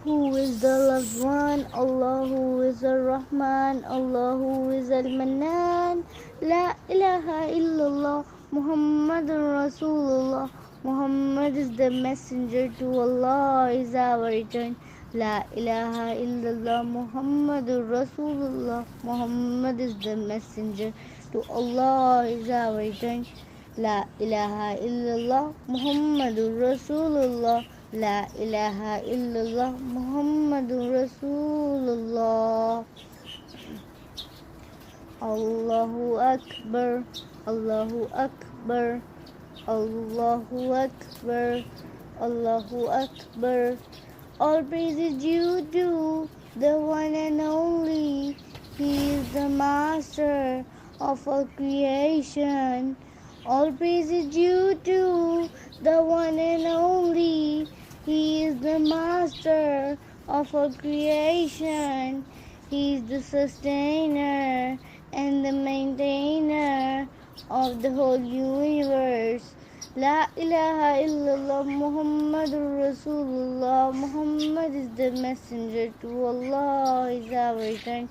who is the loved one, Allah who is Ar-Rahman, Allah who is Al-Mannan. La ilaha illallah, Muhammadur Rasulullah. Muhammad is the messenger to Allah, is our return. La ilaha illallah, Muhammadur Rasulullah. Muhammad is the messenger to Allah, is our return. La ilaha illallah, Muhammadur Rasulullah. La ilaha illallah, Muhammadur Rasulullah. Allahu Akbar, Allahu Akbar, Allahu Akbar, Allahu Akbar. All praises due to the one and only. He is the master of all creation. All praises due to the one and only. He is the master of all creation. He is the sustainer and the maintainer of the whole universe. La ilaha illallah, Muhammadur Rasulullah. Muhammad is the messenger to Allah, is our return.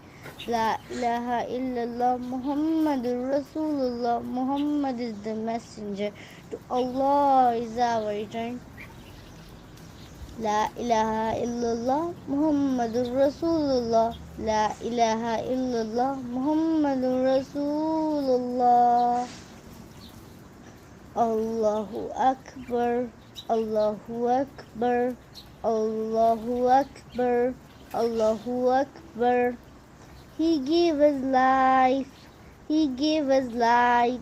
La ilaha illallah, Muhammadur Rasulullah. Muhammad is the messenger to Allah, is our return. La ilaha illallah, Muhammadur Rasulullah. La ilaha illallah, Muhammadur Rasulullah. Allahu Akbar, Allahu Akbar, Allahu Akbar, Allahu Akbar. He gave us life, He gave us light.